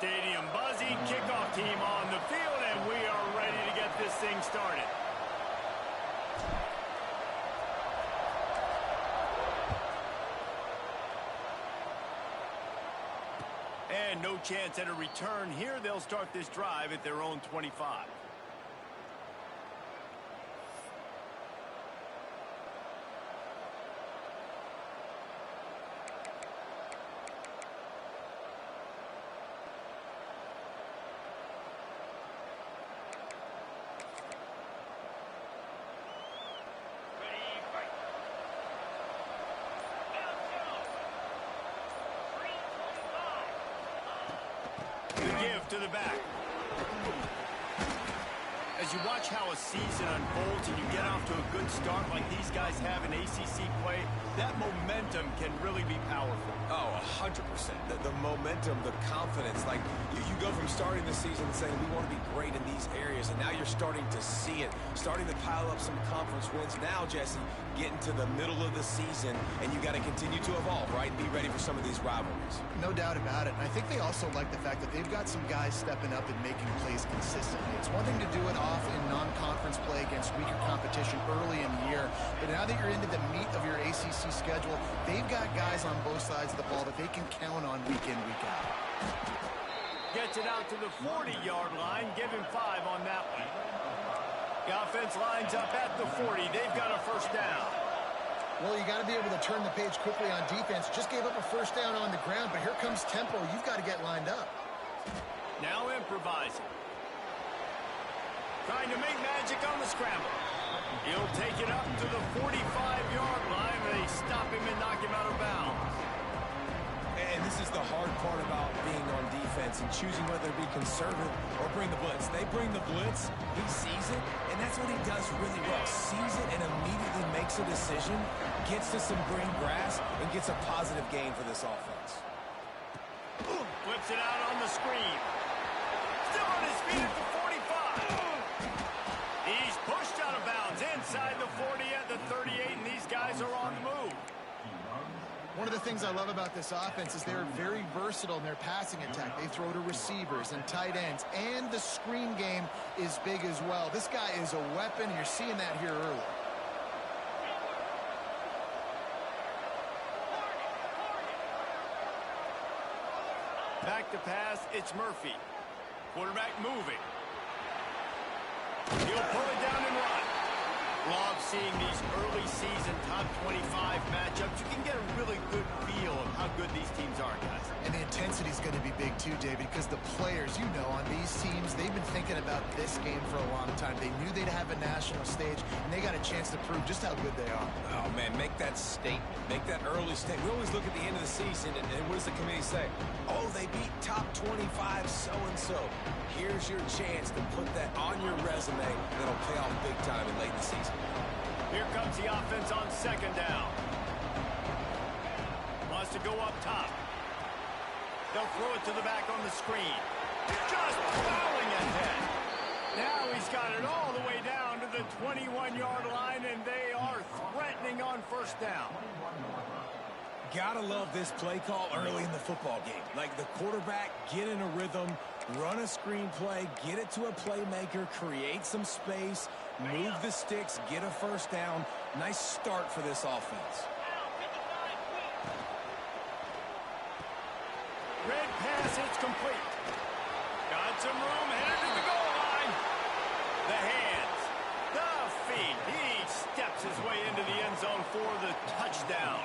Stadium buzzing, kickoff team on the field, and we are ready to get this thing started. And no chance at a return here. They'll start this drive at their own 25. To the back. As you watch how a season unfolds and you get off to a good start like these guys have in ACC play, that momentum can really be powerful. Oh, 100%. The momentum, the confidence. Like, you go from starting the season saying we want to be great in these areas, and now you're starting to see it, starting to pile up some conference wins. Now, Jesse, getting to the middle of the season, and you got to continue to evolve, right, and be ready for some of these rivalries. No doubt about it. And I think they also like the fact that they've got some guys stepping up and making plays consistently. It's one thing to do it off in non-conference play against weaker competition early in the year, but now that you're into the meat of your ACC schedule, they've got guys on both sides of the ball that they can count on week in, week out. Gets it out to the 40-yard line. Give him 5 on that one. The offense lines up at the 40. They've got a first down. Well, you got to be able to turn the page quickly on defense. Just gave up a first down on the ground, but here comes tempo. You've got to get lined up. Now improvising. Trying to make magic on the scramble. He'll take it up to the 45-yard line. They stop him and knock him out of bounds. And this is the hard part about being on defense and choosing whether to be conservative or bring the blitz. They bring the blitz, he sees it, and that's what he does really well. Sees it and immediately makes a decision, gets to some green grass, and gets a positive gain for this offense. Flips it out on the screen. Still on his feet at the 45. He's pushed out of bounds inside the 40 at the 38, and these guys are on the move. One of the things I love about this offense is they're very versatile in their passing attack. They throw to receivers and tight ends, and the screen game is big as well. This guy is a weapon. You're seeing that here early. Back to pass, it's Murphy. Quarterback moving. He'll pull it down and run. Love seeing these early season top 25 matchups. You can get a really good feel of how good these teams are, guys. And the intensity is going to be big too, David, because the players, you know, on these teams, they've been thinking about this game for a long time. They knew they'd have a national stage, and they got a chance to prove just how good they are. Oh, man, make that statement. Make that early statement. We always look at the end of the season, and what does the committee say? Oh, they beat top 25 so-and-so. Here's your chance to put that on your resume that'll pay off big time in late in the season. Here comes the offense on second down. Wants to go up top. They'll throw it to the back on the screen. Just plowing ahead. Now he's got it all the way down to the 21-yard line, and they are threatening on first down. Gotta love this play call early in the football game. Like the quarterback, get in a rhythm, run a screen play, get it to a playmaker, create some space, move the sticks, get a first down. Nice start for this offense. Red pass, it's complete. Got some room, headed to the goal line. The hands, the feet. He steps his way into the end zone for the touchdown.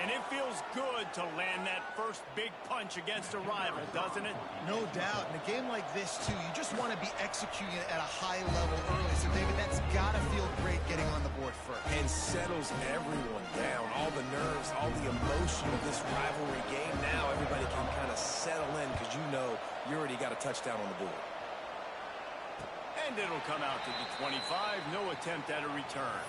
And it feels good to land that first big punch against a rival, doesn't it? No doubt. In a game like this, too, you just want to be executing it at a high level early. So, David, that's got to feel great getting on the board first. And settles everyone down. All the nerves, all the emotion of this rivalry game. Now everybody can kind of settle in because you know you already got a touchdown on the board. And it'll come out to the 25. No attempt at a return.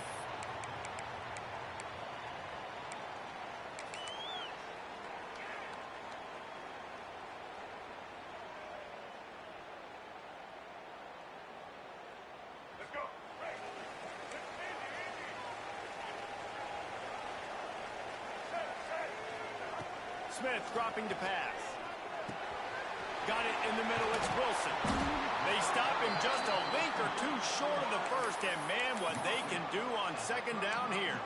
Smith dropping to pass. Got it in the middle. It's Wilson. They stop him just a link or two short of the first, and man, what they can do on second down here.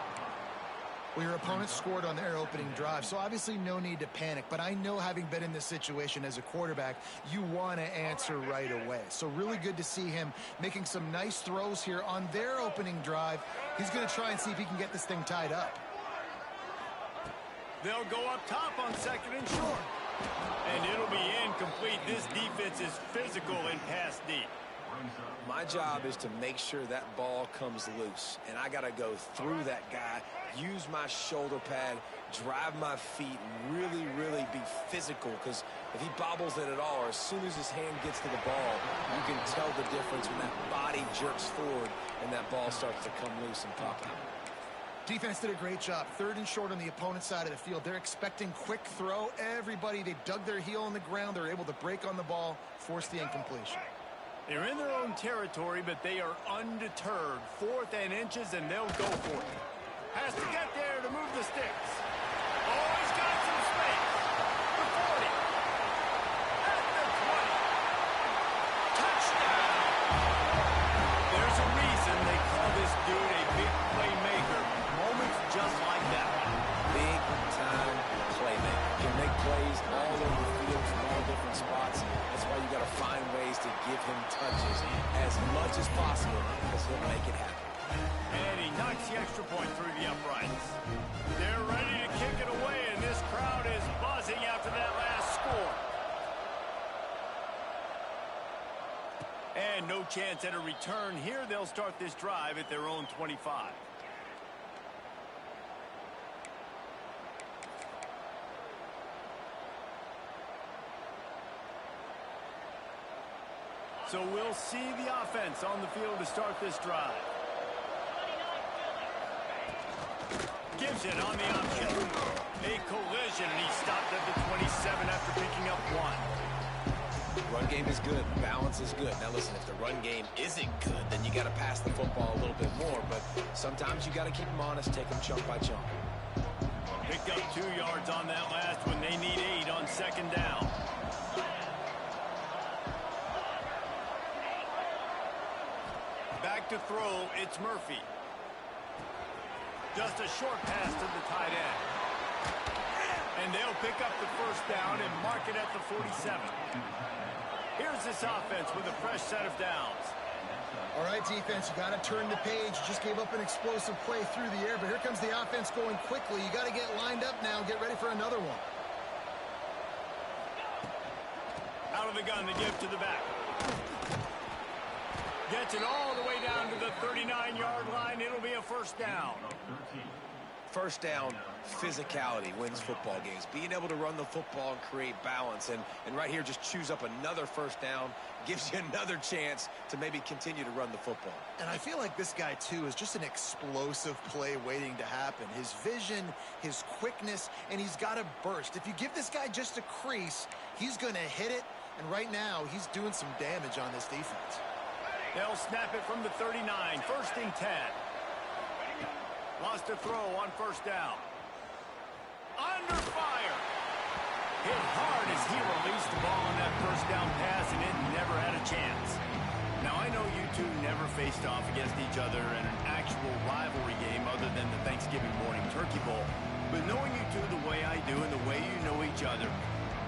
Well, your opponent scored on their opening drive, so obviously no need to panic. But I know, having been in this situation as a quarterback, you want to answer right away. So really good to see him making some nice throws here on their opening drive. He's going to try and see if he can get this thing tied up. They'll go up top on second and short. And it'll be incomplete. This defense is physical and pass deep. My job is to make sure that ball comes loose, and I got to go through that guy, use my shoulder pad, drive my feet, and really, really be physical, because if he bobbles it at all, or as soon as his hand gets to the ball, you can tell the difference when that body jerks forward and that ball starts to come loose and pop out. Defense did a great job. Third and short on the opponent's side of the field. They're expecting quick throw. Everybody, they dug their heel on the ground. They're able to break on the ball, force the incompletion. They're in their own territory, but they are undeterred. 4th and inches, and they'll go for it. Has to get there to move the sticks. Oh, he's got some space. The 40. At the 20. Touchdown. There's a reason they call this dude a big playmaker. Moments just like that one. Big-time playmaker. Can make plays all over the field from all different spots. That's why you got to find ways to give him touches as much as possible, because he'll make it happen. And he knocks the extra point through the uprights. They're ready to kick it away, and this crowd is buzzing after that last score. And no chance at a return here. They'll start this drive at their own 25. So we'll see the offense on the field to start this drive. Gibson on the option. A collision, and he stopped at the 27 after picking up 1. Run game is good. Balance is good. Now listen, if the run game isn't good, then you got to pass the football a little bit more. But sometimes you got to keep them honest, take them chunk by chunk. Picked up 2 yards on that last one. They need 8 on second down. Back to throw, it's Murphy. Just a short pass to the tight end. And they'll pick up the first down and mark it at the 47. Here's this offense with a fresh set of downs. All right, defense, you got to turn the page. You just gave up an explosive play through the air, but here comes the offense going quickly. You got to get lined up now, get ready for another one. Out of the gun to give to the back. Gets it all the way down to the 39-yard line. It'll be a first down. First down, physicality wins football games. Being able to run the football and create balance. And right here, just choose up another first down. Gives you another chance to maybe continue to run the football. And I feel like this guy, too, is just an explosive play waiting to happen. His vision, his quickness, and he's got a burst. If you give this guy just a crease, he's going to hit it. And right now, he's doing some damage on this defense. They'll snap it from the 39. First and 10. Lost a throw on first down. Under fire. Hit hard as he released the ball on that first down pass, and it never had a chance. Now, I know you two never faced off against each other in an actual rivalry game other than the Thanksgiving morning Turkey Bowl. But knowing you two the way I do and the way you know each other,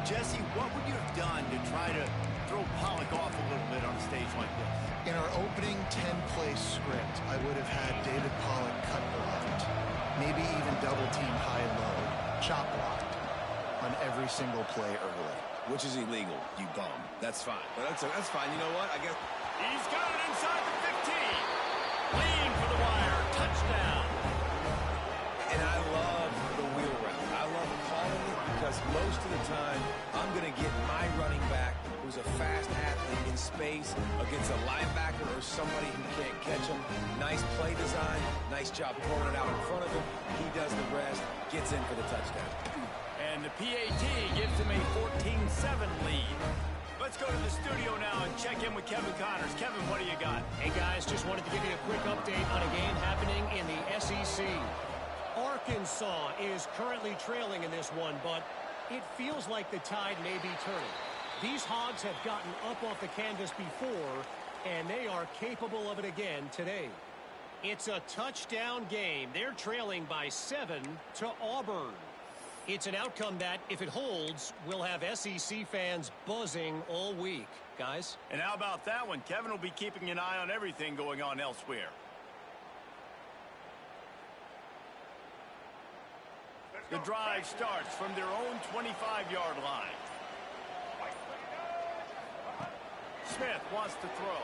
Jesse, what would you have done to try to throw Pollock off a little bit on a stage like this? In our opening 10-play script, I would have had David Pollock cut blocked, maybe even double-team high-low, chop blocked on every single play early. Which is illegal, you bum. That's fine. But that's fine. You know what? I guess He's got it inside the 15. Lean for the wire. Touchdown. And I love the wheel route. I love calling it because most of the time I'm going to get my running back, who's a fast athlete, in space against a linebacker or somebody who can't catch him. Nice play design. Nice job throwing it out in front of him. He does the rest. Gets in for the touchdown. And the PAT gives him a 14-7 lead. Let's go to the studio now and check in with Kevin Connors. Kevin, what do you got? Hey, guys, just wanted to give you a quick update on a game happening in the SEC. Arkansas is currently trailing in this one, but it feels like the tide may be turning. These Hogs have gotten up off the canvas before, and they are capable of it again today. It's a touchdown game. They're trailing by 7 to Auburn. It's an outcome that, if it holds, will have SEC fans buzzing all week. Guys? And how about that one? Kevin will be keeping an eye on everything going on elsewhere. The drive starts from their own 25-yard line. Smith wants to throw.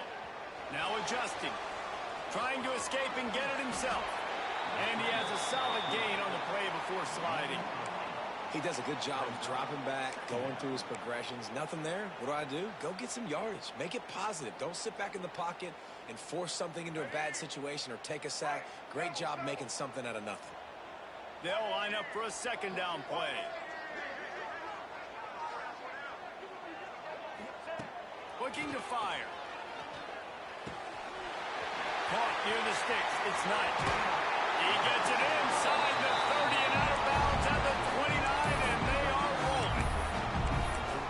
Now adjusting. Trying to escape and get it himself. And he has a solid gain on the play before sliding. He does a good job of dropping back, going through his progressions. Nothing there. What do? Go get some yardage. Make it positive. Don't sit back in the pocket and force something into a bad situation or take a sack. Great job making something out of nothing. They'll line up for a second down play. Looking to fire. Caught near the sticks. It's Knight. He gets it inside the 30 and out of bounds at the 29, and they are rolling.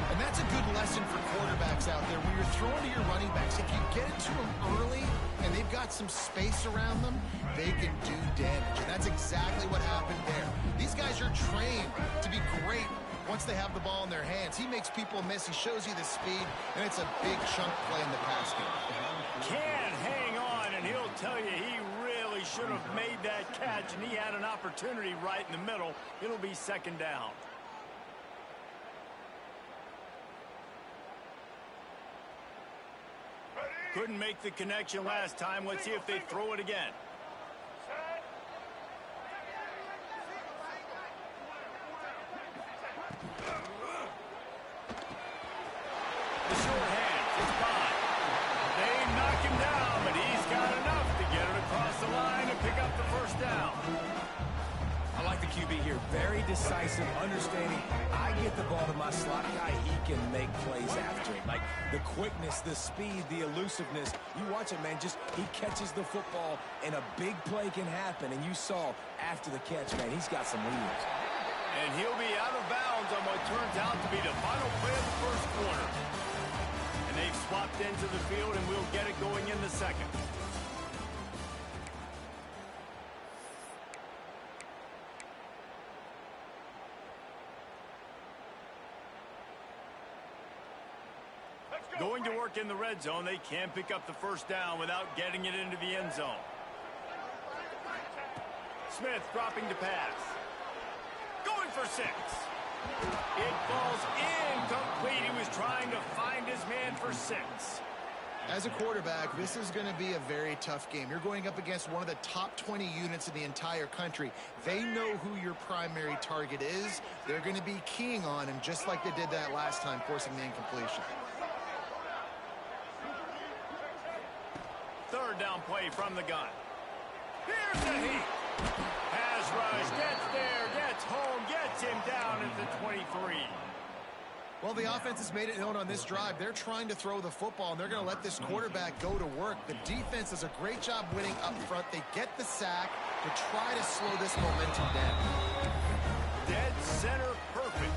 And that's a good lesson for quarterbacks out there. When you're throwing to your running backs, if you get it to them early and they've got some space around them, they can do damage. And that's exactly what happened there. These guys are trained to be great once they have the ball in their hands. He makes people miss. He shows you the speed, and it's a big chunk play in the pass game. Can't hang on, and he'll tell you he really should have made that catch, and he had an opportunity right in the middle. It'll be second down. Couldn't make the connection last time. Let's see if they throw it again. The short hand is by. They knock him down, but he's got enough to get it across the line and pick up the first down. I like the QB here. Very decisive, understanding. I get the ball to my slot guy. He can make plays after it. Like the quickness, the speed, the elusiveness. You watch it, man. Just he catches the football, and a big play can happen. And you saw after the catch, man, he's got some wheels. And he'll be out of bounds on what turns out to be the final play of the first quarter. And they've swapped into the field, and we'll get it going in the second. Going to work in the red zone. They can't pick up the first down without getting it into the end zone. Smith dropping to pass. Going for 6. It falls incomplete. He was trying to find his man for 6. As a quarterback, this is going to be a very tough game. You're going up against one of the top 20 units in the entire country. They know who your primary target is. They're going to be keying on him, just like they did that last time, forcing the incompletion. Third down play from the gun. Here's the heat. Pass rush, gets there, gets home, gets him down at the 23. Well, the offense has made it known on this drive. They're trying to throw the football, and they're going to let this quarterback go to work. The defense does a great job winning up front. They get the sack to try to slow this momentum down. Dead center perfect.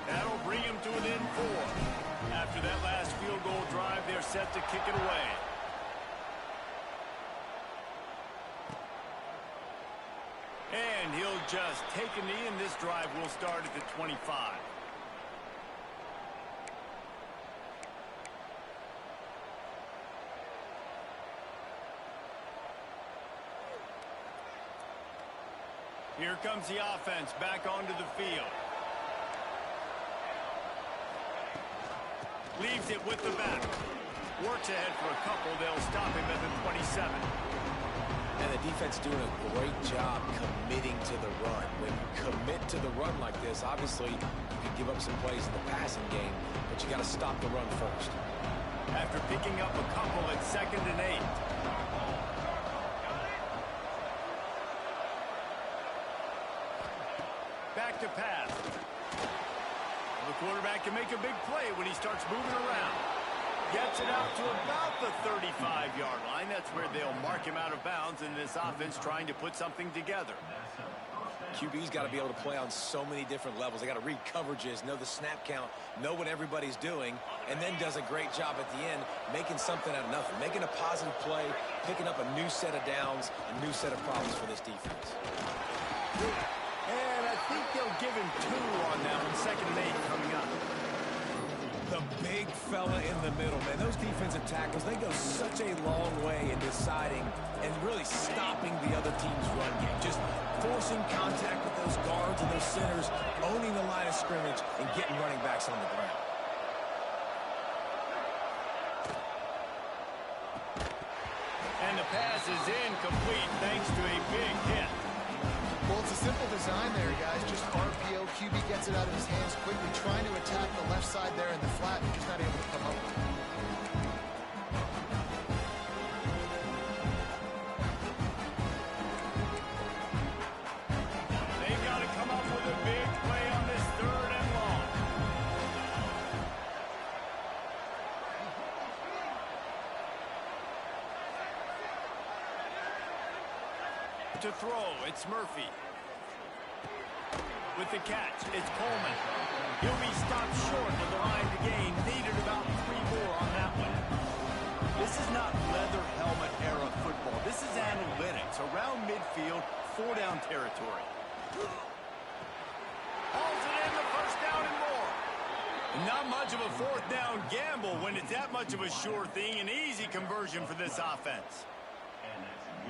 That'll bring him to within 4. After that last field goal drive, they're set to kick it away. And he'll just take a knee, and this drive will start at the 25. Here comes the offense back onto the field. Leaves it with the back. Works ahead for a couple. They'll stop him at the 27. And the defense doing a great job committing to the run. When you commit to the run like this, obviously you can give up some plays in the passing game, but you got to stop the run first. After picking up a couple at 2nd and 8. Back to pass. The quarterback can make a big play when he starts moving around. Gets it out to about the 35-yard line. That's where they'll mark him out of bounds in this offense trying to put something together. QB's got to be able to play on so many different levels. They got to read coverages, know the snap count, know what everybody's doing, and then does a great job at the end making something out of nothing, making a positive play, picking up a new set of downs, a new set of problems for this defense. And I think they'll give him 2 on that one. 2nd and 8 coming up. The big fella in the middle, man. Those defensive tackles, they go such a long way in deciding and really stopping the other team's run game. Just forcing contact with those guards and those centers, owning the line of scrimmage, and getting running backs on the ground. And the pass is incomplete thanks to a big hit. Well, it's a simple design there, guys. Just RPO. QB gets it out of his hands quickly, trying to attack the left side there in the flat, and just not able to come up with it. They've got to come up with a big play on this 3rd and long. To throw, it's Murphy. With the catch, it's Coleman. He'll be stopped short of the line to gain. Needed about 3 more on that one. This is not leather helmet era football. This is analytics. Around midfield, 4-down territory. Hauls it in, the 1st down and more. Not much of a 4th down gamble when it's that much of a sure thing. An easy conversion for this offense.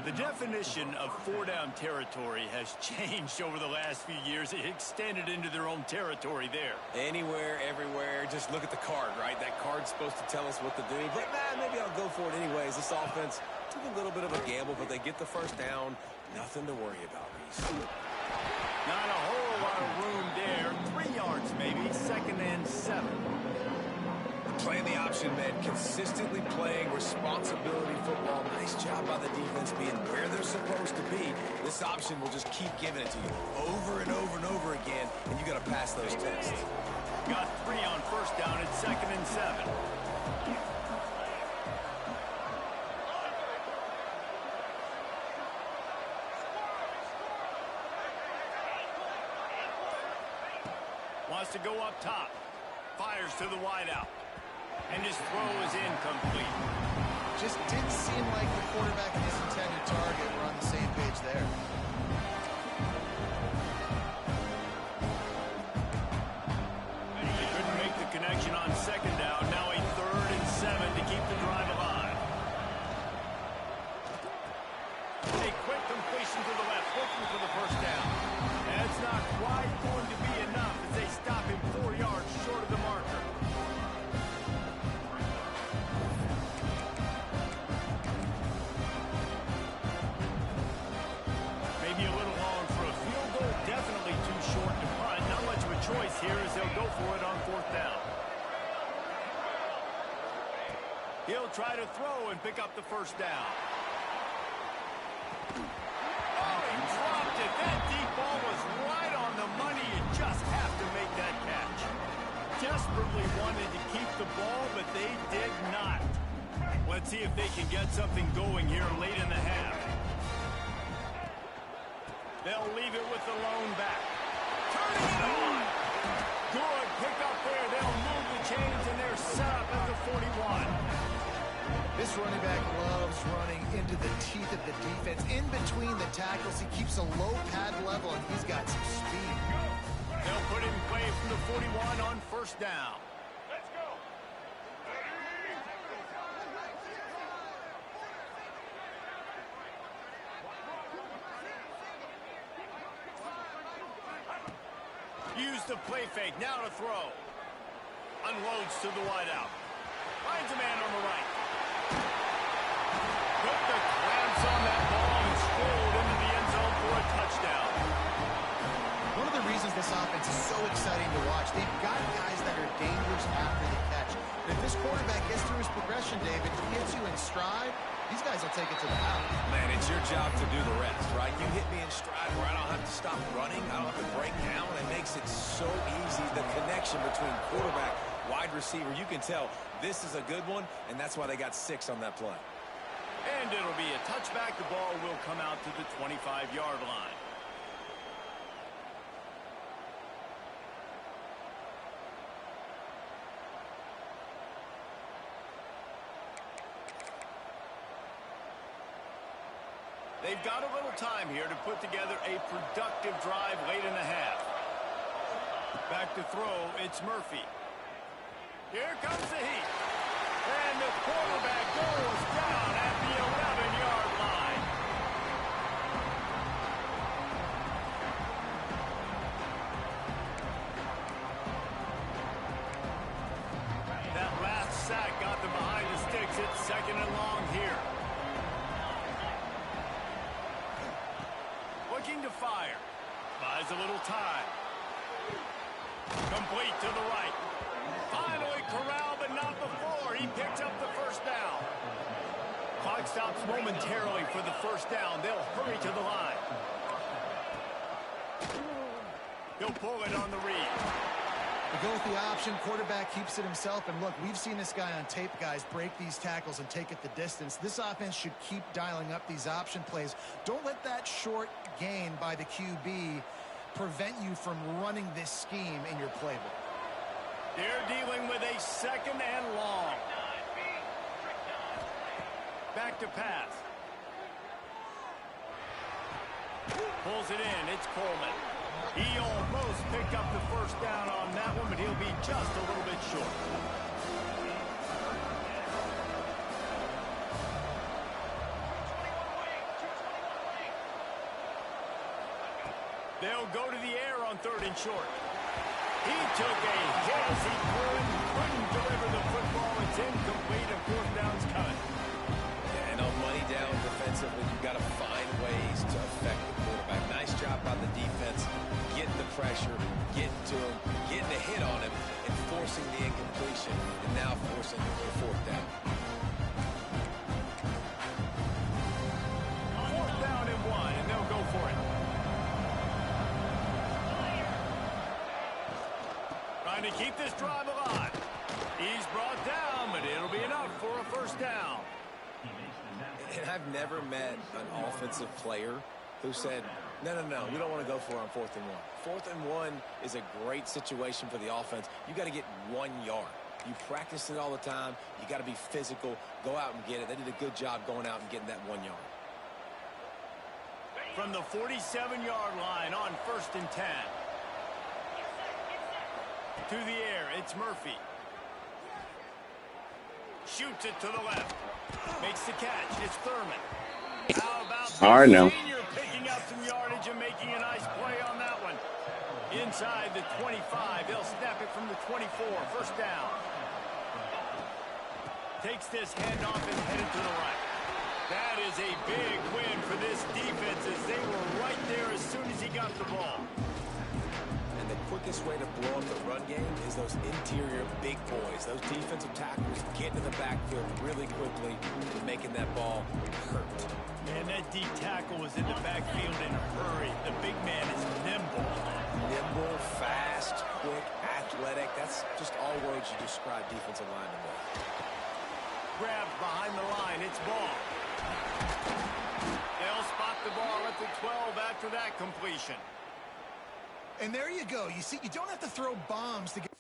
The definition of 4-down territory has changed over the last few years. It extended into their own territory there. Anywhere, everywhere, just look at the card, right? That card's supposed to tell us what to do, but maybe I'll go for it anyways. This offense took a little bit of a gamble, but they get the 1st down. Nothing to worry about, Reese. Not a whole lot of room there. 3 yards maybe, 2nd and 7. Playing the option, man. Consistently playing responsibility football. Nice job by the defense being where they're supposed to be. This option will just keep giving it to you over and over and over again, and you got to pass those tests. Got 3 on 1st down. It's 2nd and 7. Wants to go up top. Fires to the wideout. And his throw is incomplete. Just didn't seem like the quarterback and his intended target were on the same page there. They couldn't make the connection on 2nd down. Now a 3rd and 7 to keep the drive alive. A quick completion to the left, looking for the 1st down. That's not quite going to be enough as they stop him 4 yards short of the marker. Choice here as they'll go for it on 4th down. He'll try to throw and pick up the 1st down. Oh, he dropped it. That deep ball was right on the money. You just have to make that catch. Desperately wanted to keep the ball, but they did not. Let's see if they can get something going here late in the half. They'll leave it with the lone back. Turning it on. Good pick up there. They'll move the chains, and they're set up at the 41. This running back loves running into the teeth of the defense. In between the tackles, he keeps a low pad level, and he's got some speed. They'll put it in play from the 41 on 1st down. Let's go. Use the play fake. Now to throw. Unloads to the wideout. Finds a man on the right. Put the clamps on that ball and strolled into the end zone for a touchdown. One of the reasons this offense is so exciting to watch, they've got guys that are dangerous after the catch. And if this quarterback gets through his progression, David, he hits you in stride, these guys will take it to the house. Man, it's your job to do the rest, right? You hit me in stride where I don't have to stop running. I don't have to break down. It makes it so easy, the connection between quarterback wide receiver. You can tell this is a good one, and that's why they got 6 on that play. And it'll be a touchback. The ball will come out to the 25-yard line. They've got a little time here to put together a productive drive late in the half. Back to throw, it's Murphy. Here comes the heat. And the quarterback goes down at the 11-yard line. That last sack got them behind the sticks. It's 2nd and long here. Looking to fire. Buys a little time. Complete to the right. Finally corralled, but not before. He picked up the first down. Clock stops momentarily for the first down. They'll hurry to the line. He'll pull it on the read. They go with the option. Quarterback keeps it himself. And look, we've seen this guy on tape, guys, break these tackles and take it the distance. This offense should keep dialing up these option plays. Don't let that short gain by the QB prevent you from running this scheme in your playbook. They're dealing with a 2nd and long. Back to pass. Pulls it in. It's Coleman. He almost picked up the first down on that one, but he'll be just a little bit short. They'll go to the air on 3rd and short. He took a hit as he couldn't deliver the football. It's incomplete, and 4th down's coming. Yeah, and on money down defensively, you've got to find ways to affect the quarterback. Nice job by the defense, getting the pressure, getting to him, getting a hit on him, and forcing the incompletion, and now forcing the 4th down. 4th down and 1, and they'll go for it. Trying to keep this drive alive. He's brought down, but it'll be enough for a first down. And I've never met an offensive player who said, no, we don't want to go for it on 4th and 1. 4th and 1 is a great situation for the offense. You got to get 1 yard. You practice it all the time. You got to be physical. Go out and get it. They did a good job going out and getting that 1 yard. From the 47-yard line on 1st and 10. To the air, it's Murphy. Shoots it to the left. Makes the catch. It's Thurman. How about the senior picking up some yardage and making a nice play on that one? Inside the 25. They'll snap it from the 24. First down. Takes this handoff and headed to the right. That is a big win for this defense as they were right there as soon as he got the ball. And the quickest way to blow up the run game is those interior big boys. Those defensive tackles get to the backfield really quickly and making that ball hurt. And that deep tackle was in the backfield in a hurry. The big man is nimble. Nimble, fast, quick, athletic. That's just all words you describe defensive linemen with. Grabbed behind the line. It's ball. They'll spot the ball at the 12 after that completion. And there you go. You see, you don't have to throw bombs to get...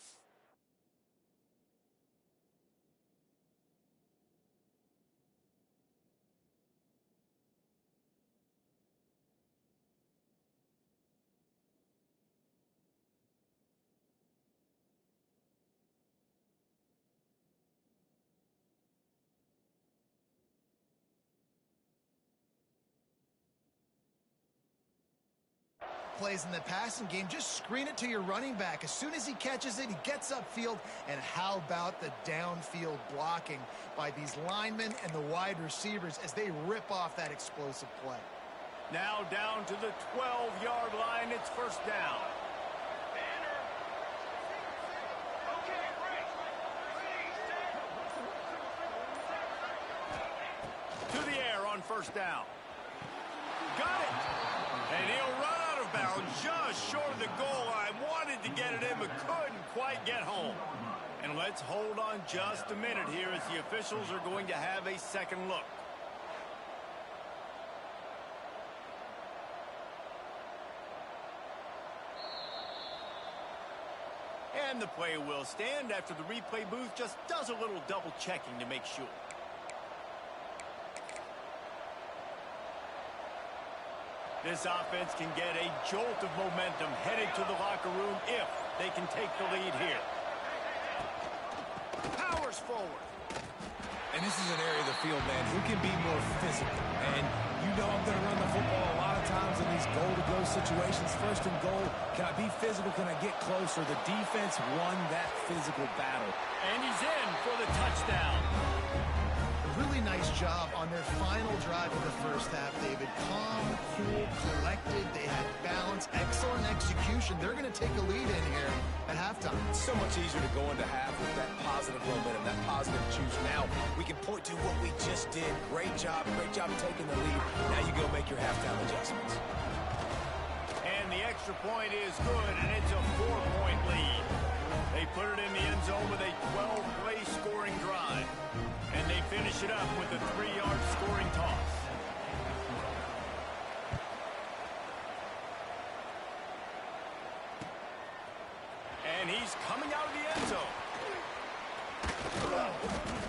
plays in the passing game. Just screen it to your running back. As soon as he catches it, he gets upfield. And how about the downfield blocking by these linemen and the wide receivers as they rip off that explosive play? Now down to the 12-yard line. It's first down. To the air on first down. Got it. And he'll run out of bounds just short of the goal line. Wanted to get it in, but couldn't quite get home. And let's hold on just a minute here as the officials are going to have a second look. And the play will stand after the replay booth just does a little double checking to make sure. This offense can get a jolt of momentum headed to the locker room if they can take the lead here. Powers forward. And this is an area of the field, man, who can be more physical. And you know I'm going to run the football a lot of times in these goal-to-go situations. First and goal, can I be physical? Can I get closer? The defense won that physical battle. And he's in for the touchdown. Really nice job on their final drive of the first half, David. Calm, cool, collected. They had balance, excellent execution. They're going to take a lead in here at halftime. It's so much easier to go into half with that positive momentum, that positive juice. Now we can point to what we just did. Great job taking the lead. Now you go make your halftime adjustments. And the extra point is good, and it's a 4-point lead. They put it in the end zone with a 12-play scoring drive. And they finish it up with a 3-yard scoring toss. And he's coming out of the end zone.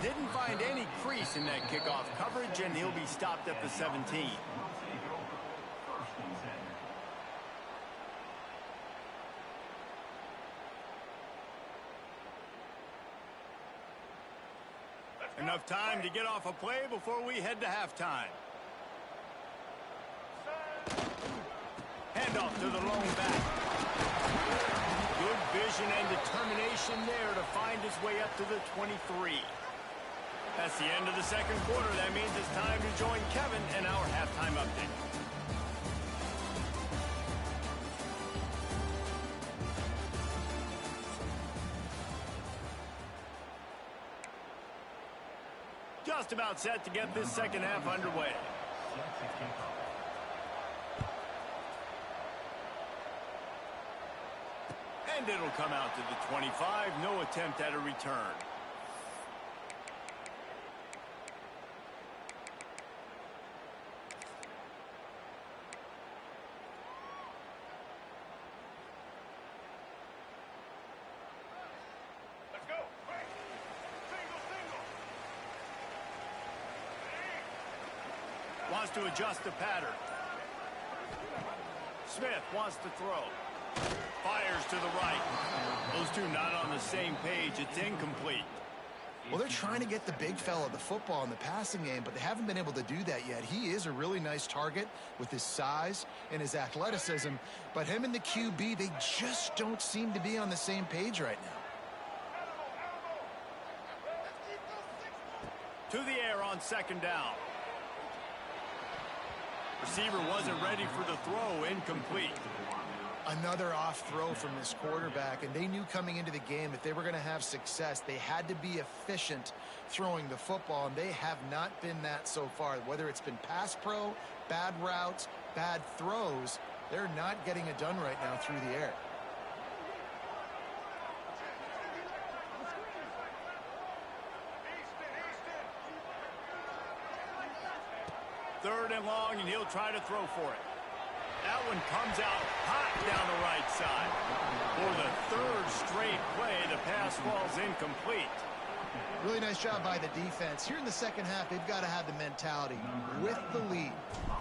Didn't find any crease in that kickoff coverage, and he'll be stopped at the 17. Enough time to get off a play before we head to halftime. Handoff to the lone back. Good vision and determination there to find his way up to the 23. That's the end of the second quarter. That means it's time to join Kevin and our halftime update. Just about set to get this second half underway. And it'll come out to the 25. No attempt at a return. Wants to adjust the pattern. Smith wants to throw. Fires to the right. Those two not on the same page. It's incomplete. Well, they're trying to get the big fella the football in the passing game, but they haven't been able to do that yet. He is a really nice target with his size and his athleticism, but him and the QB, they just don't seem to be on the same page right now. To the air on second down. Receiver wasn't ready for the throw. Incomplete. Another off throw from this quarterback, and they knew coming into the game that they were going to have success. They had to be efficient throwing the football, and they have not been that so far. Whether it's been pass pro, bad routes, bad throws, they're not getting it done right now through the air. Third and long, and he'll try to throw for it. That one comes out hot down the right side. For the third straight play, the pass falls incomplete. Really nice job by the defense. Here in the second half, they've got to have the mentality with the lead.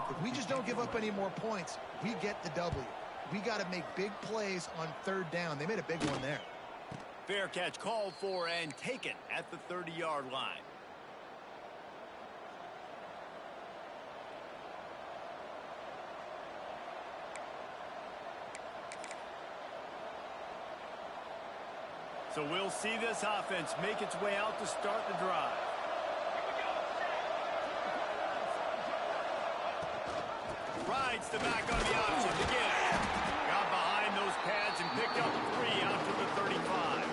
If we just don't give up any more points, we get the W. We got to make big plays on third down. They made a big one there. Fair catch called for and taken at the 30-yard line. So we'll see this offense make its way out to start the drive. Rides the back on the option again. Got behind those pads and picked up 3 out to the 35.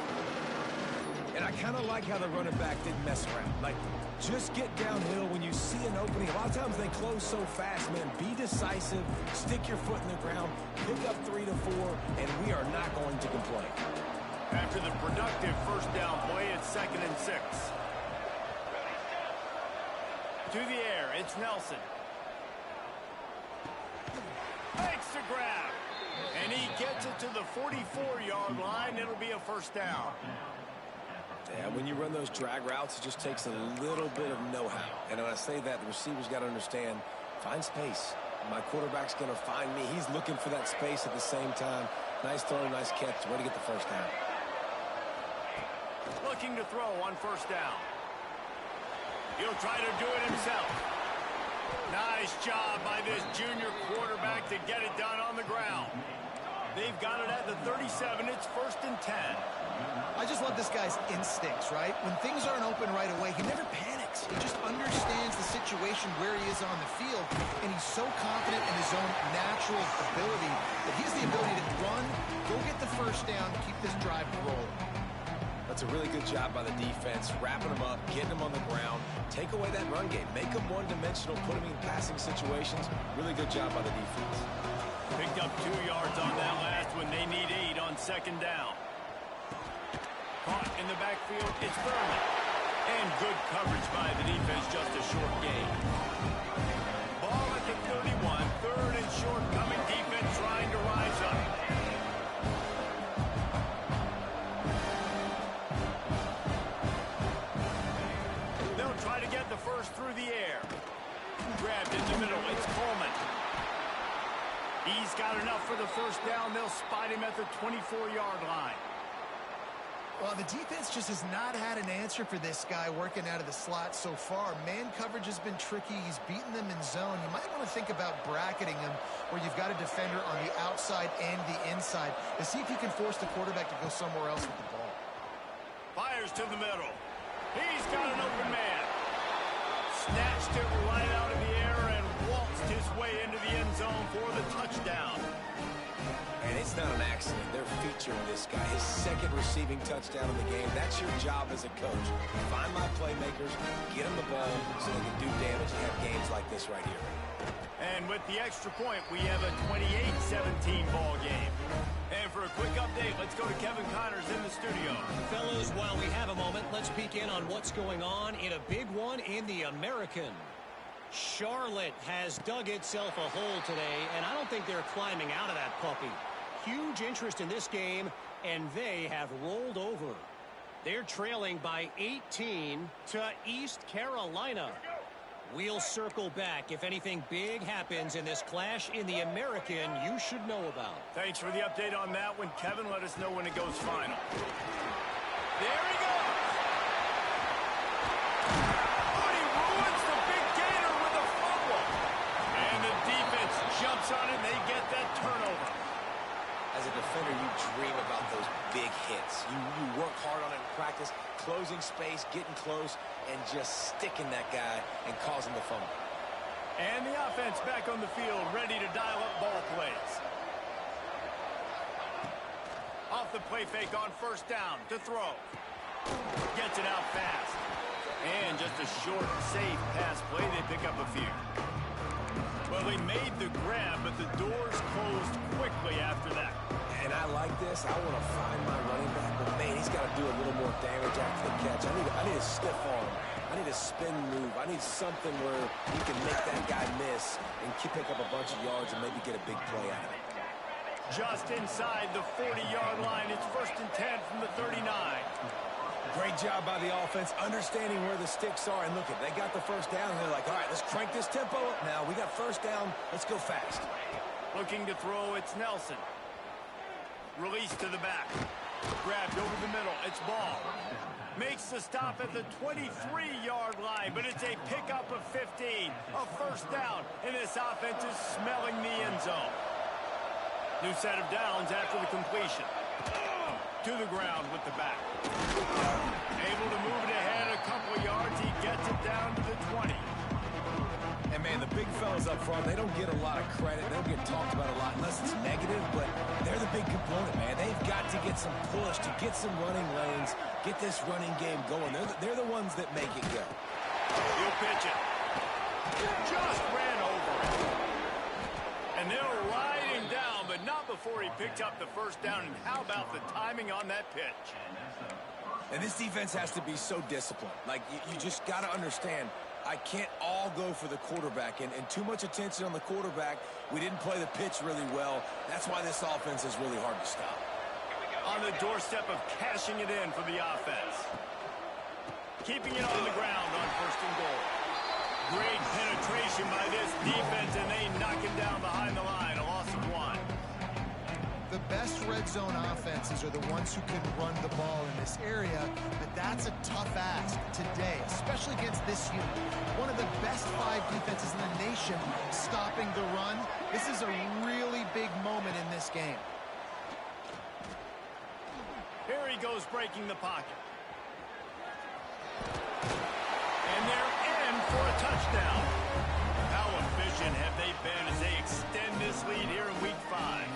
And I kind of like how the running back didn't mess around. Like, just get downhill when you see an opening. A lot of times they close so fast, man. Be decisive. Stick your foot in the ground. pick up 3 to 4, and we are not going to complain. After the productive first down play, it's 2nd and 6. To the air, it's Nelson. Makes the grab. And he gets it to the 44-yard line. It'll be a first down. Yeah, when you run those drag routes, it just takes a little bit of know-how. And when I say that, the receiver's got to understand, find space. My quarterback's going to find me. He's looking for that space at the same time. Nice throw, nice catch. Way to get the first down. Looking to throw on first down. He'll try to do it himself. Nice job by this junior quarterback to get it done on the ground. They've got it at the 37. It's 1st and 10. I just love this guy's instincts, right? When things aren't open right away, he never panics. He just understands the situation where he is on the field, and he's so confident in his own natural ability that he has the ability to run, go get the first down, and keep this drive rolling. That's a really good job by the defense, wrapping them up, getting them on the ground, take away that run game, make them one-dimensional, put them in passing situations. Really good job by the defense. Picked up 2 yards on that last one. They need 8 on 2nd down. Caught in the backfield, it's Thurman. And good coverage by the defense, just a short gain. Ball at the 31, 3rd and short, coming defense trying to rise up. They'll try to get the first through the air. Grabbed in the middle, it's Coleman. He's got enough for the first down. They'll spot him at the 24-yard line. Well, the defense just has not had an answer for this guy working out of the slot so far. Man coverage has been tricky. He's beaten them in zone. You might want to think about bracketing him where you've got a defender on the outside and the inside to see if you can force the quarterback to go somewhere else with the ball. Fires to the middle. He's got an open man. Snatched it right out of the air and waltzed his way into the end zone for the touchdown. And it's not an accident. They're featuring this guy. His 2nd receiving touchdown in the game. That's your job as a coach. Find my playmakers, get them the ball so they can do damage and have games like this right here. And with the extra point, we have a 28-17 ball game. And for a quick update, let's go to Kevin Connors in the studio. Fellas, while we have a moment, let's peek in on what's going on in a big one in the American. Charlotte has dug itself a hole today, and I don't think they're climbing out of that puppy. Huge interest in this game, and they have rolled over. They're trailing by 18 to East Carolina. We'll circle back if anything big happens in this clash in the American you should know about. Thanks for the update on that one, Kevin. Let us know when it goes final. There he goes. Oh, he ruins the big gainer with a fumble. And the defense jumps on it, and they get that turnover. As a defender, you dream about those big hits. You work hard on it in practice, closing space, getting close, and just sticking that guy and causing the fumble. And the offense back on the field, ready to dial up ball plays. Off the play fake on first down to throw. Gets it out fast. And just a short, safe pass play. They pick up a few. Well, he made the grab, but the doors closed quickly after that. And I like this. I want to find my running back, but man, he's got to do a little more damage after the catch. I need a stiff arm. I need a spin move. I need something where he can make that guy miss and pick up a bunch of yards and maybe get a big play out of it. Just inside the 40-yard line. It's 1st and 10 from the 39. Great job by the offense, understanding where the sticks are. And look, they got the first down, and they're like, all right, let's crank this tempo up now. We got first down. Let's go fast. Looking to throw, it's Nelson. Release to the back. Grabbed over the middle. It's Ball. Makes the stop at the 23-yard line, but it's a pickup of 15. A first down, and this offense is smelling the end zone. New set of downs after the completion. To the ground with the back. Able to move it ahead a couple of yards. He gets it down to the 20. And, man, the big fellas up front, they don't get a lot of credit. They don't get talked about a lot unless it's negative, but they're the big component, man. They've got to get some push, to get some running lanes, get this running game going. They're the ones that make it go. He'll pitch it. Just ran over it. And And they'll ride him down, but not before he picked up the first down. And how about the timing on that pitch? And this defense has to be so disciplined. Like, you just got to understand, I can't all go for the quarterback. And too much attention on the quarterback. We didn't play the pitch really well. That's why this offense is really hard to stop. On the doorstep of cashing it in for the offense. Keeping it on the ground on 1st and goal. Great penetration by this defense, and they knock him down behind the line. A loss of 1. The best red zone offenses are the ones who can run the ball in this area, but that's a tough ask today, especially against this unit. One of the best 5 defenses in the nation stopping the run. This is a really big moment in this game. Here he goes breaking the pocket. And they're in for a touchdown. How efficient have they been as they extend this lead here in Week 5?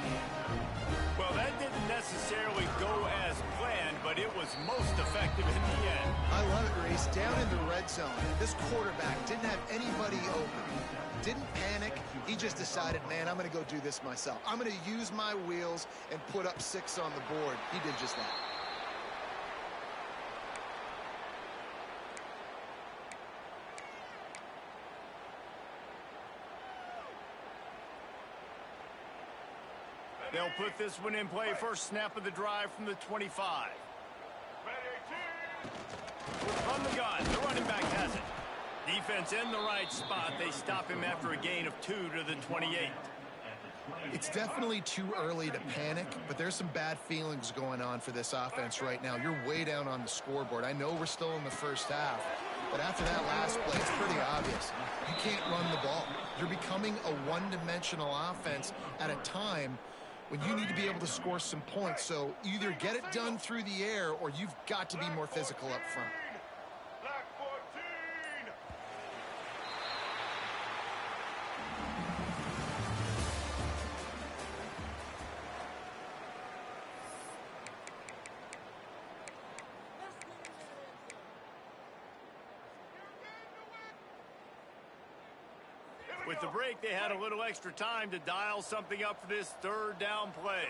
Well, that didn't necessarily go as planned, but it was most effective in the end. I love it, Reese. Down in the red zone, this quarterback didn't have anybody open. Didn't panic. He just decided, man, I'm going to go do this myself. I'm going to use my wheels and put up 6 on the board. He did just that. They'll put this one in play. First snap of the drive from the 25. From the gun, the running back has it. Defense in the right spot. They stop him after a gain of 2 to the 28. It's definitely too early to panic, but there's some bad feelings going on for this offense right now. You're way down on the scoreboard. I know we're still in the first half, but after that last play, it's pretty obvious. You can't run the ball. You're becoming a one-dimensional offense at a time when you need to be able to score some points. So either get it done through the air or you've got to be more physical up front. With the break, they had a little extra time to dial something up for this 3rd down play.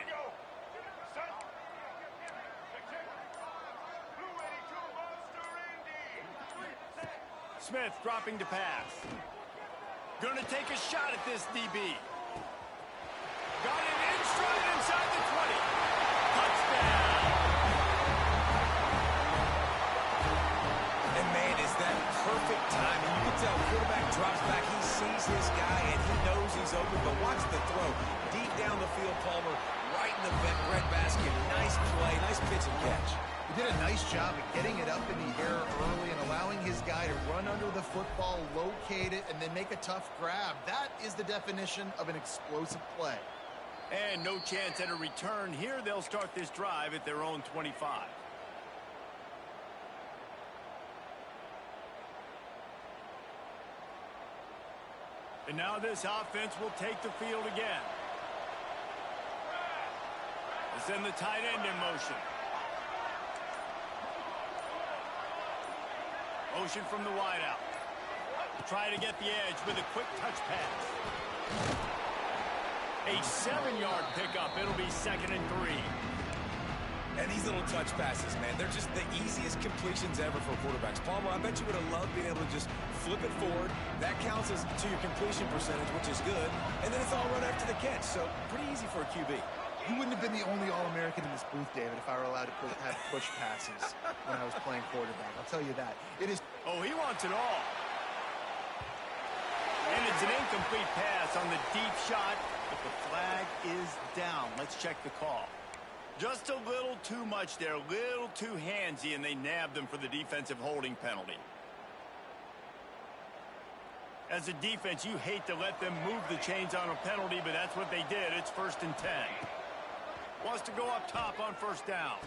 Smith dropping to pass. Gonna take a shot at this DB. Got it in stride inside the 20. Touchdown! And man, is that perfect timing. You can tell quarterback drops back. He sees his guy, and he knows he's open. But watch the throw. Deep down the field, Palmer, right in the breadbasket. Nice play, nice pitch and catch. He did a nice job of getting it up in the air early and allowing his guy to run under the football, locate it, and then make a tough grab. That is the definition of an explosive play. And no chance at a return here. They'll start this drive at their own 25. And now this offense will take the field again. They send the tight end in motion. Motion from the wideout. Try to get the edge with a quick touch pass. A 7-yard pickup. It'll be 2nd and 3. And these little touch passes, man, they're just the easiest completions ever for quarterbacks. Palmer, I bet you would have loved being able to just flip it forward. That counts as to your completion percentage, which is good. And then it's all run after the catch, so pretty easy for a QB. You wouldn't have been the only All-American in this booth, David, if I were allowed to have push passes when I was playing quarterback. I'll tell you that. It is. Oh, he wants it all. And it's an incomplete pass on the deep shot, but the flag is down. Let's check the call. Just a little too much there, a little too handsy, and they nabbed them for the defensive holding penalty. As a defense, you hate to let them move the chains on a penalty, but that's what they did. It's 1st and 10. Wants to go up top on 1st down.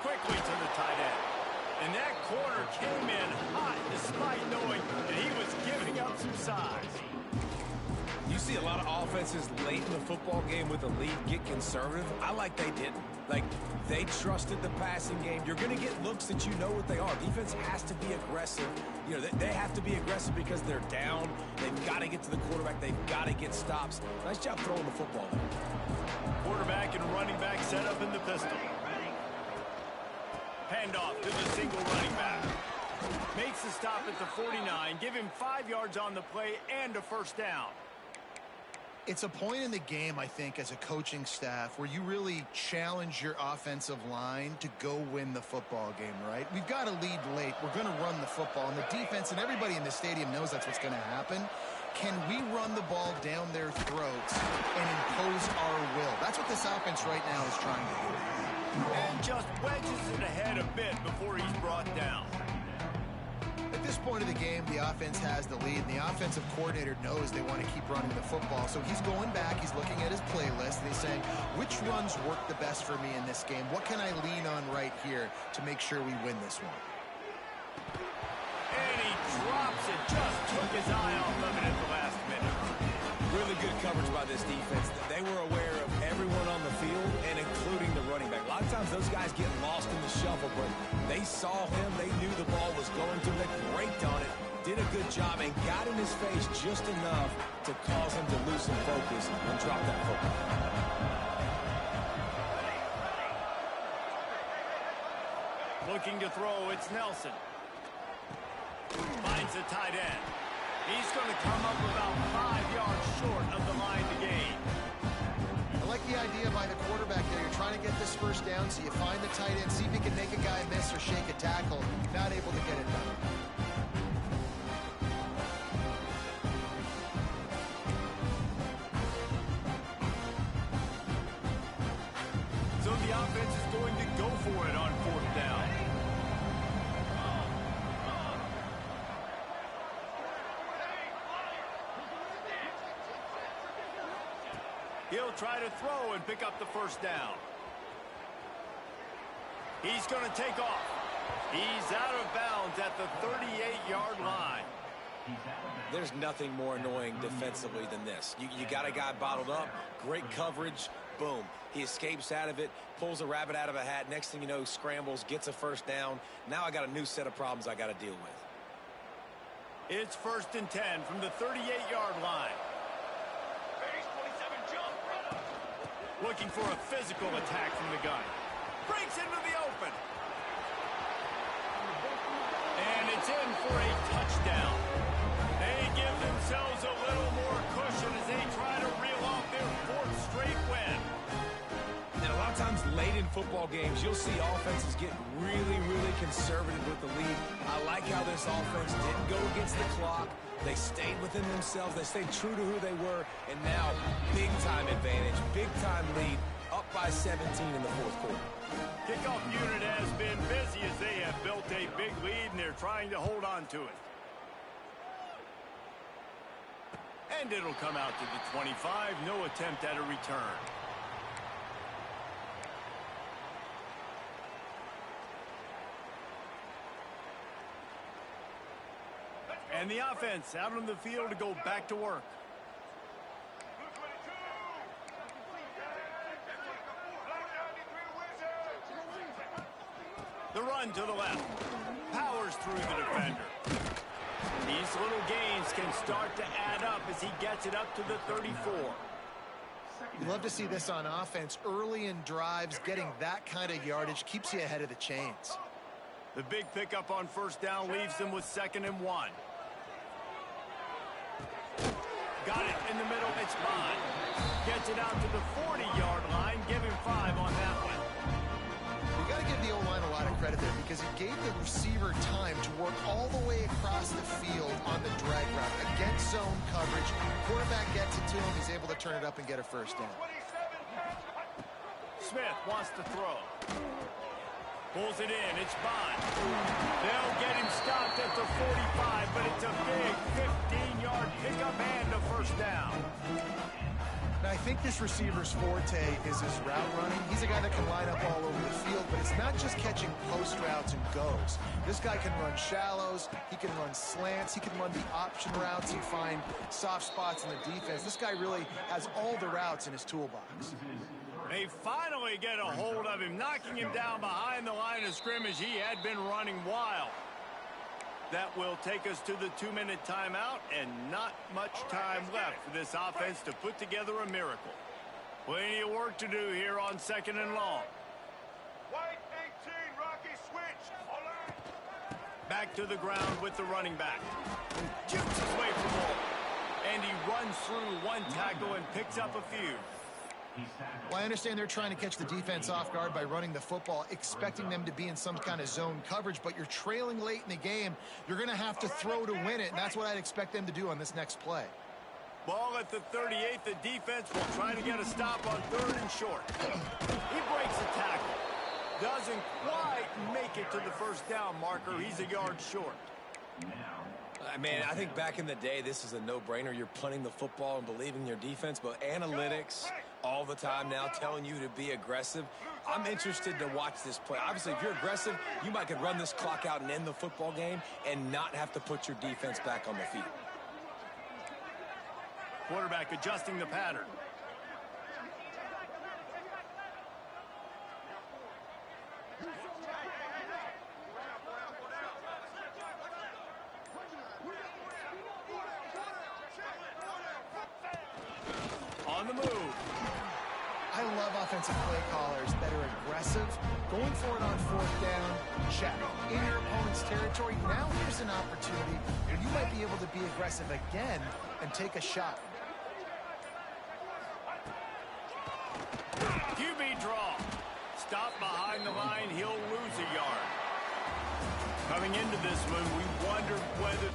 Quickly to the tight end. And that corner came in hot despite knowing that he was giving up some size. You You see a lot of offenses late in the football game with a lead get conservative. I like they didn't. Like, they trusted the passing game. You're going to get looks that you know what they are. Defense has to be aggressive. You know, they have to be aggressive because they're down. They've got to get to the quarterback. They've got to get stops. Nice job throwing the football there. Quarterback and running back set up in the pistol. Handoff to the single running back. Makes the stop at the 49. Give him 5 yards on the play and a first down. It's a point in the game, I think, as a coaching staff where you really challenge your offensive line to go win the football game, right? We've got to lead late. We're going to run the football. And the defense and everybody in the stadium knows that's what's going to happen. Can we run the ball down their throats and impose our will? That's what this offense right now is trying to do. And just wedges it ahead a bit before he's brought down. At this point of the game, the offense has the lead, and the offensive coordinator knows they want to keep running the football. So he's going back, he's looking at his playlist, and he's saying, which runs work the best for me in this game? What can I lean on right here to make sure we win this one? And he drops it, just took his eye off of it at the last minute. Really good coverage by this defense. They were aware of everyone on the field, and including the running back. A lot of times those guys get lost in the shuffle, but they saw him. They knew the ball was going to. They braked on it, did a good job, and got in his face just enough to cause him to lose some focus and drop that football. Looking to throw, it's Nelson. Finds a tight end. He's going to come up about 5 yards short of the line to gain. I like the idea by the quarterback there. You're trying to get this first down, so you find the tight end, see if he can make a guy miss or shake a tackle. Not able to get it done. So the offense is going to go for it on 4th down. He'll try to throw and pick up the first down. He's going to take off. He's out of bounds at the 38-yard line. There's nothing more annoying defensively than this. You got a guy bottled up, great coverage, boom. He escapes out of it, pulls a rabbit out of a hat. Next thing you know, scrambles, gets a first down. Now I got a new set of problems I got to deal with. It's 1st and 10 from the 38-yard line. Looking for a physical attack from the gun. Breaks into the open. And it's in for a touchdown. They give themselves a little more cushion as they try to reel off their 4th straight win. And a lot of times late in football games, you'll see offenses get really, really conservative with the lead. I like how this offense didn't go against the clock. They stayed within themselves. They stayed true to who they were. And now, big-time advantage, big-time lead, up by 17 in the 4th quarter. Kickoff unit has been busy as they have built a big lead, and they're trying to hold on to it. And it'll come out to the 25. No attempt at a return. And the offense out on the field to go back to work. The run to the left. Powers through the defender. These little gains can start to add up as he gets it up to the 34. You love to see this on offense. Early in drives, getting that kind of yardage keeps you ahead of the chains. The big pickup on 1st down leaves them with 2nd and 1. Got it in the middle, it's Bond. Gets it out to the 40-yard line. Give him 5 on that one. You got to give the O-line a lot of credit there because it gave the receiver time to work all the way across the field on the drag route against zone coverage. Quarterback gets it to him. He's able to turn it up and get a first down. Smith wants to throw. Pulls it in. It's Bond. They'll get him stopped at the 45, but it's a big 15-yard pickup and a first down. Now, I think this receiver's forte is his route running. He's a guy that can line up all over the field, but it's not just catching post routes and goes. This guy can run shallows, he can run slants, he can run the option routes and find soft spots in the defense. This guy really has all the routes in his toolbox. They finally get a hold of him, knocking him down behind the line of scrimmage. He had been running wild. That will take us to the 2-minute timeout, and not much time left for this offense to put together a miracle. Plenty of work to do here on 2nd and long. White 18, Rocky switch. Back to the ground with the running back. Jukes his way for more. And he runs through one tackle and picks up a few. Well, I understand they're trying to catch the defense off guard by running the football, expecting them to be in some kind of zone coverage, but you're trailing late in the game. You're going to have to throw to win it, and that's what I'd expect them to do on this next play. Ball at the 38. The defense will try to get a stop on 3rd and short. He breaks a tackle. Doesn't quite make it to the first down marker. He's a yard short. Man, I think back in the day, this is a no-brainer. You're punting the football and believing in your defense, but analytics all the time now telling you to be aggressive. I'm interested to watch this play. Obviously, if you're aggressive, you might could run this clock out and end the football game and not have to put your defense back on the field. Quarterback adjusting the pattern. On the move. I love offensive play callers that are aggressive. Going for it on 4th down, check. In your opponent's territory, now here's an opportunity where you might be able to be aggressive again and take a shot. QB draw. Stop behind the line. He'll lose a yard. Coming into this one, we wondered whether